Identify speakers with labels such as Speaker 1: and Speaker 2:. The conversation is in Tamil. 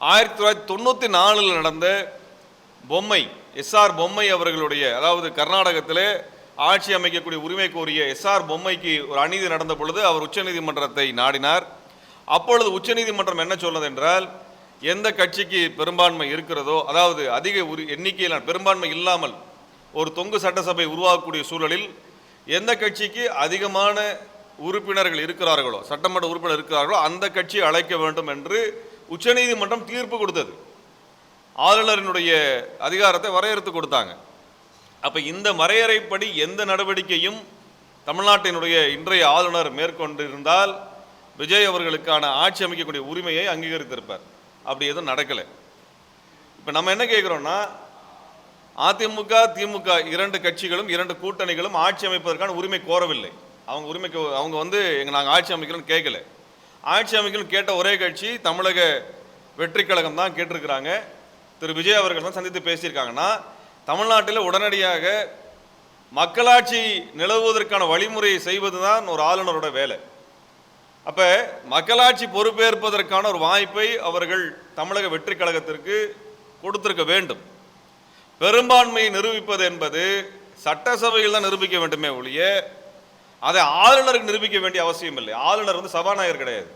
Speaker 1: 1994 நடந்த பொம்மை எஸ்ஆர் பொம்மை அவர்களுடைய, அதாவது கர்நாடகத்திலே ஆட்சி அமைக்கக்கூடிய உரிமை கோரிய எஸ்ஆர் பொம்மைக்கு ஒரு அநீதி நடந்த பொழுது அவர் உச்சநீதிமன்றத்தை நாடினார். அப்பொழுது உச்சநீதிமன்றம் என்ன சொன்னது என்றால், எந்த கட்சிக்கு பெரும்பான்மை இருக்கிறதோ, அதாவது அதிக எண்ணிக்கையில் பெரும்பான்மை இல்லாமல் ஒரு தொங்கு சட்டசபை உருவாக்கக்கூடிய சூழலில் எந்த கட்சிக்கு அதிகமான உறுப்பினர்கள் இருக்கிறார்களோ, சட்டமன்ற உறுப்பினர் இருக்கிறார்களோ அந்த கட்சியை அழைக்க வேண்டும் என்று உச்சநீதிமன்றம் தீர்ப்பு கொடுத்தது. ஆளுநரினுடைய அதிகாரத்தை வரையறுத்து கொடுத்தாங்க. அப்போ இந்த வரையறைப்படி எந்த நடவடிக்கையும் தமிழ்நாட்டினுடைய இன்றைய ஆளுநர் மேற்கொண்டிருந்தால் விஜய் அவர்களுக்கான ஆட்சி அமைக்கக்கூடிய உரிமையை அங்கீகரித்திருப்பார். அப்படி எதுவும் நடக்கலை. இப்போ நம்ம என்ன கேட்குறோம்னா, அதிமுக திமுக இரண்டு கட்சிகளும் இரண்டு கூட்டணிகளும் ஆட்சி அமைப்பதற்கான உரிமை கோரவில்லை. அவங்க நாங்கள் ஆட்சி அமைக்கிறோன்னு கேட்கல. ஆட்சி அமைக்கணும்னு கேட்ட ஒரே கட்சி தமிழக வெற்றி கழகம் தான் கேட்டிருக்கிறாங்க. திரு விஜய் அவர்கள் தான் சந்தித்து பேசியிருக்காங்கன்னா, தமிழ்நாட்டில் உடனடியாக மக்களாட்சி நிலவுவதற்கான வழிமுறையை செய்வது தான் ஒரு ஆளுநரோட வேலை. அப்போ மக்களாட்சி பொறுப்பேற்பதற்கான ஒரு வாய்ப்பை அவர்கள் தமிழக வெற்றி கழகத்திற்கு கொடுத்திருக்க வேண்டும். பெரும்பான்மையை நிரூபிப்பது என்பது சட்டசபையில் தான் நிரூபிக்க வேண்டுமே ஒழிய அதை ஆளுநருக்கு நிரூபிக்க வேண்டிய அவசியம் இல்லை. ஆளுநர் சபாநாயகர் கிடையாது.